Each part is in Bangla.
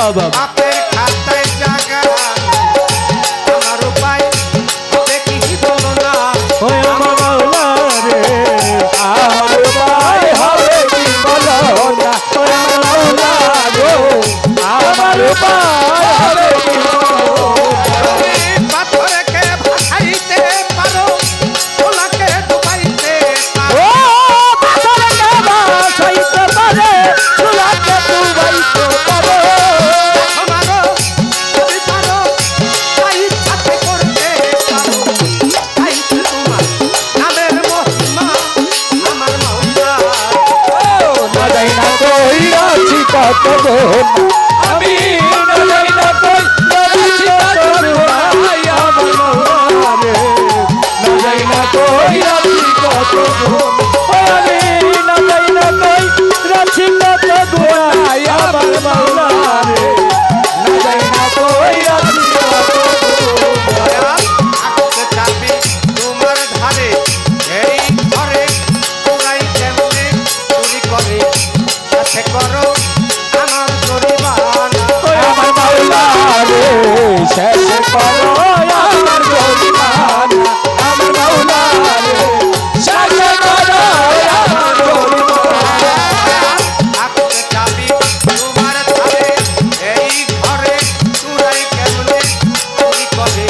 বাবা বাপের খাতায় জায়গা আমার উপায় দেখি বলো না ওই আমার মাওলা রে আমার উপায় হবে কি বলো না ওই আমার মাওলা গো আমার উপায় হবে কি পাথরকে ভাসাইতে পারো ওলাকে ডুবাইতে পারো পাথরকে ভাসাইতে পারে ওলাকে ডুবাইতে পারো আমারও যদি পারো তাই সাথে করতে পারো তাই তোমার নামের মহিমা আমার মাওলা না যাই না কই আছি কত গুণ আমি না যাই না কই আছি কত গুণ আমার মাওলা রে না যাই না কই আছি কত গুণ আমি না যাই না কই আছি কত গুণ আমার মাওলা রে না যাই না কই আছি কত গুণ আকুতে চাবি তোমার ধারে এই ঘরে তোরাই কেমনে চুরি করে সাথে করো আমার জরিমানা আমার মাওলা রে শেষ করো আমার জরিমানা আমার মাওলা রে শেষ করো আমার জরিমানা আকুতে চাবি তোমার ধারে এই ঘরে তোরাই কেমনে চুরি করে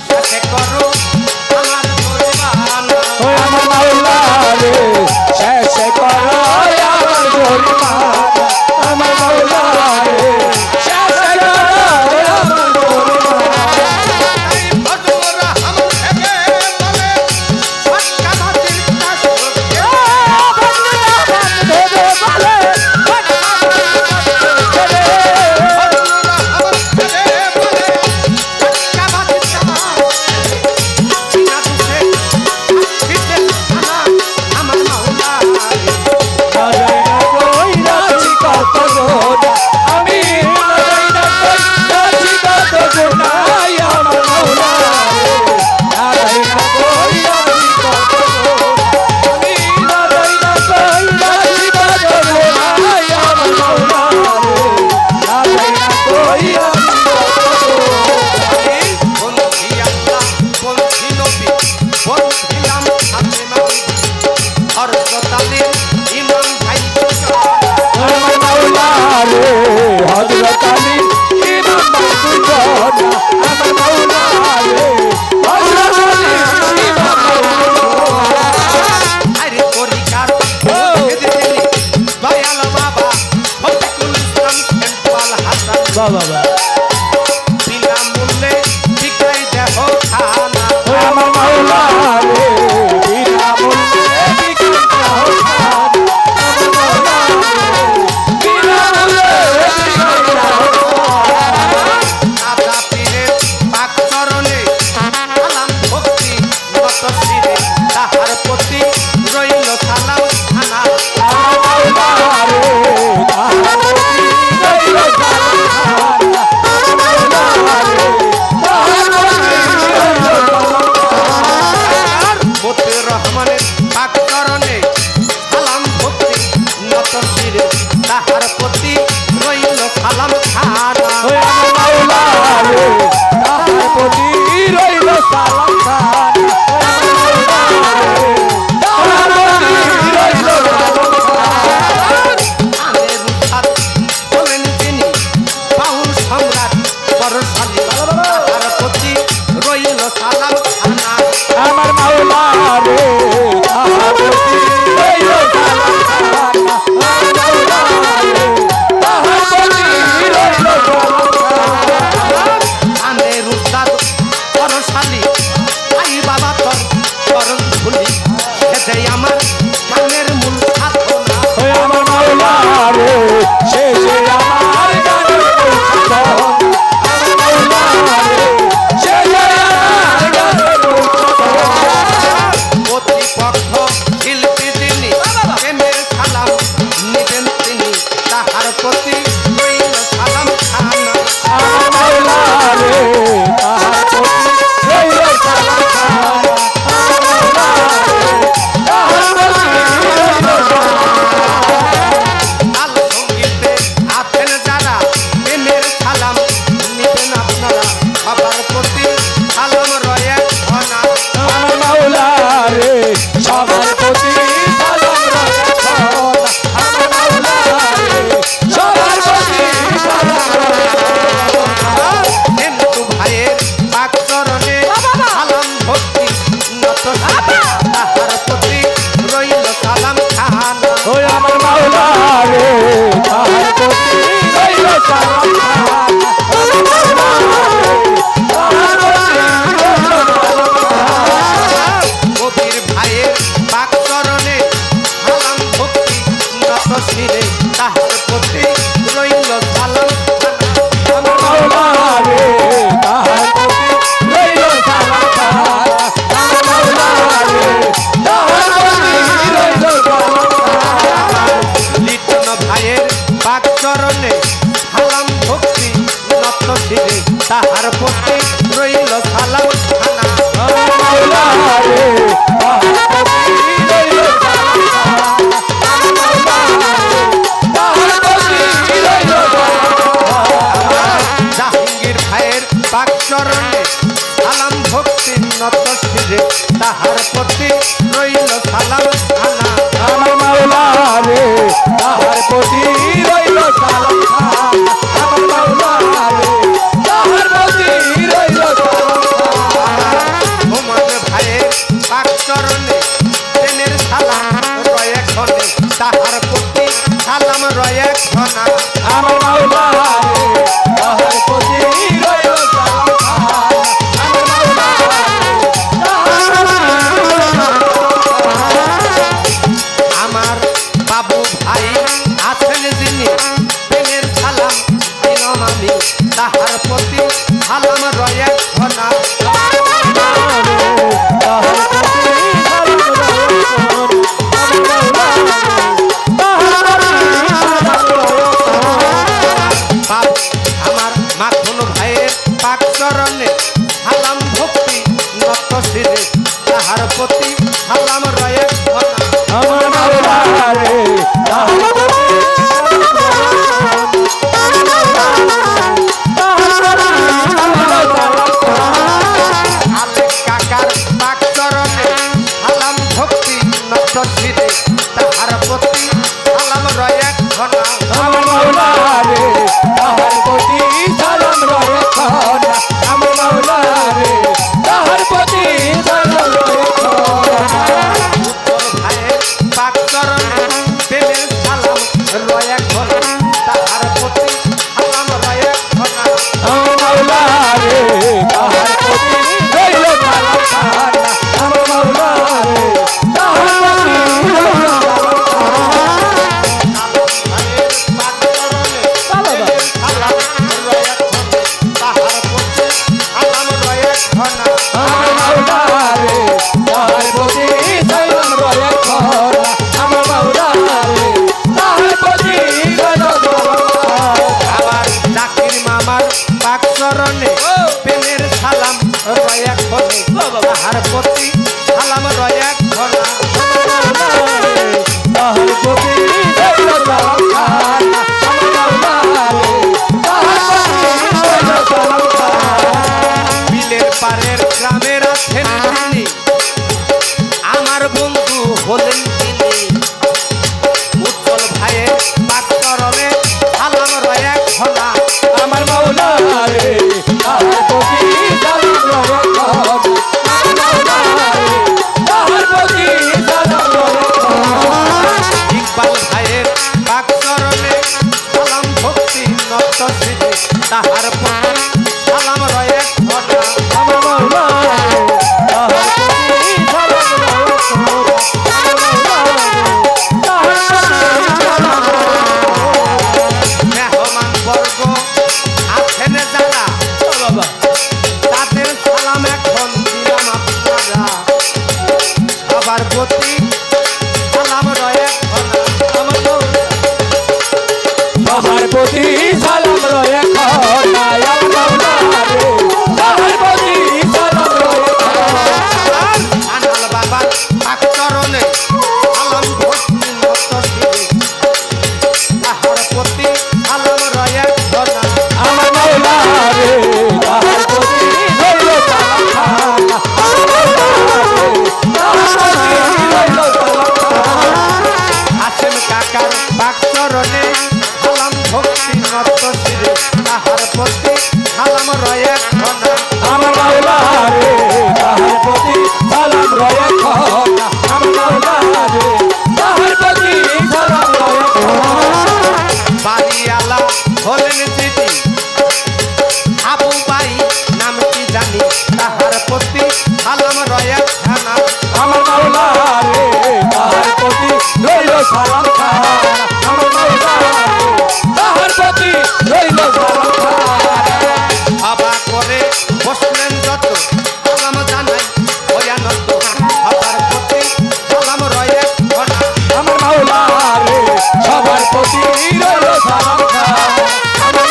সাথে করো আমার জরিমানা আমার মাওলা রে শেষ করো আমার জরিমানা আমার মাওলা রে শেষ করো আমার জরিমানা এই ভজরা হাম থেকে বলে সটকা মাটির কাজ করতে বাবা বিনামূল্যে শিখাই দেহ খানা আমার মাওলা রে বিনামূল্যে বিক্রি দাও আমার মাওলা রে বিনামূল্যে বিক্রি দাও দাদা পীরের পাক চরণে সালাম ভক্তি নত শিরে তাহার প্রতি রইল সালাম খানা আমার মাওলা রে তাহার প্রতি রইল সালাম সালাম ভক্তি নত শিরে তাহার প্রতি রইল সালাম খানা আমার মাওলা রে তাহার প্রতি রইল সালাম খানা আমার মাওলা রে তাহার প্রতি রইল আমার জাহাঙ্গীর ভাইয়ের পাক চরণে সালাম ভক্তি নত শিরে তাহার প্রতি রইল সালাম খানা আমার মাওলা রে তাহার প্রতি রইল সালাম খানা আমার মাওলা রে তাহার প্রতি রইল সালাম খানা হুমান ভাইয়ের পাক চরণে প্রেমের সালাম রয়ে ক্ষণে তাহার প্রতি সালাম রয়ে ক্ষণা আমার মাওলা রে তাহার প্রতি রইল সালাম খানা আমার মাওলা রে আমার বাবু ভাই আছেন যিনি প্রেমের সালাম দিলাম আমি তাহার প্রতি সালাম রয়ে ক্ষণা আমার মাখন ভাইয়ের পাক চরণে সালাম ভক্তি নত শিরে তাহার প্রতি সালাম রয়ে ক্ষণা আমার মাওলা রে তাহার প্রতি আলেক কাকার পাক চরণে সালাম ভক্তি নত শিরে তাহার প্রতি সালাম রয়ে ক্ষণা আমার মাওলা রে তাহার প্রতি সালাম রয়ে ক্ষণা আমার মাওলা রে তাহার প্রতি সালাম রয়ে ক্ষণা উত্তর ভাইয়ের পাক চরণে প্রেমের সালাম রয়ে ক্ষণা তাহার প্রতি সালাম রয়ে ক্ষণা আমার মাওলা রে তাহার প্রতি রইল সালাম খানা আমার মাওলা রে তাহার প্রতি রইল সালাম খানা ভাইয়ের পাক চরণে প্রেমের সালাম রয়ে ক্ষণা তাহার প্রতি সালাম রয়ে ক্ষণা আমার মাওলা রে তাহার প্রতি সালাম রয়ে ক্ষণা আমার মাওলা রে তাহার প্রতি রইল সালাম খানা আবার জাকির মামার পাক চরণে প্রেমের সালাম রয়ে ক্ষণে তাহার প্রতি সালাম রয়ে ক্ষণা তাহার প্রতি রইল সালাম খানা আমার মাওলা রে তাহার প্রতি রইল সালাম খানা বিলের পারের গ্রামের আছেন তিনি আমার বন্ধু হলেন তিনি উজ্জ্বল ভাইয়ের পাক চরণে সালাম রয়ে ক্ষণা আমার মাওলা রে তাহার প্রতি সালাম রয়ে ক্ষণা আমার মাওলা রে তাহার প্রতি সালাম রয়ে ক্ষণা ইকবাল ভাইয়ের পাক চরণে সালাম ভক্তি নত শিরে তাহার প্রতি সালাম রয়ে ক্ষণা আমার মাওলা রে তাহার প্রতি সালাম রয়ে ক্ষণা আমার মাওলা রে তাহার প্রতি সালাম রয়ে মেহমান বর্গ আছেন যারা বাবা তাদের সালাম এখন দিলাম আপনারা সবার প্রতি সালাম রয়ে ক্ষণা আমার মাওলা সবার প্রতি সালাম রয়ে ক্ষণা আমার মাওলা রে তাহার প্রতি সালাম রয়ে ক্ষণা আনাল বাবার পাক চরণে সালাম ভক্তি নত শিরে তাহার প্রতি সালাম রয়ে ক্ষণা আমার মাওলা রে তাহার প্রতি রইল সালাম খানা আমার মাওলা রে তাহার প্রতি রইল সালাম খানা আসেন কাকার পাক চরণে সালাম ভক্তি নত শিরে তাহার প্রতি সালাম রয়ে ক্ষণা আমার মাওলা রে তাহার প্রতি সালাম রয়ে ক্ষণা আমার মাওলা রে তাহার প্রতি সালাম রয়ে ক্ষণা বাড়িওয়ালা হলেন যিনি আবু বাই নামটি জানি তাহার প্রতি সালাম রয়ে খানা আমার মাওলা রে তাহার প্রতি রইল সালাম খানা আমার মাওলা রে তাহার প্রতি রইল সালাম খানা হবা করে বসলেন যত সালাম জানাই ভয়ানত হবার প্রতি সালাম রয়ে ঘনা আমার মাওলা রে সবার প্রতি রইল সালাম খানা আমার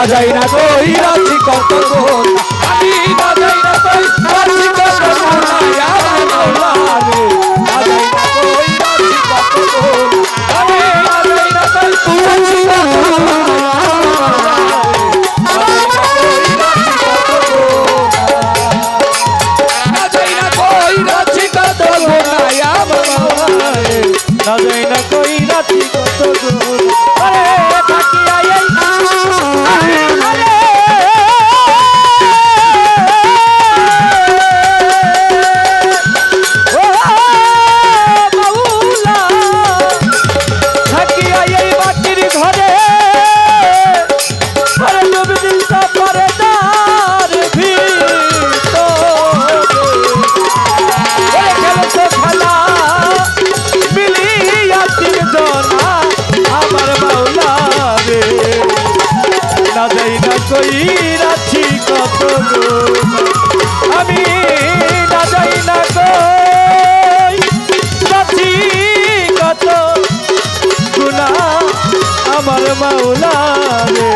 যাই না কই রাখি কত গুণ আমি না যাই না কই রাখি কত গুণ আমার মাওলা রে না যাই না কই রাখি কত গুণ আমি না যাই না কই রাখি কত গুণ না যাই না কই রাখি কত গুণ আরে থাকিয়া এই ও মাওলা থাকিয়া এই বাটির ঘরে আরে নবী দিল পারে তার ভিতরে খেলছে খেলা মিলিয়া তিনজনা আমার মাওলা রে না যাই না কই রাখি কত গুণ আমি না যাই না কই রাখি কত গুণ আমার মাওলা রে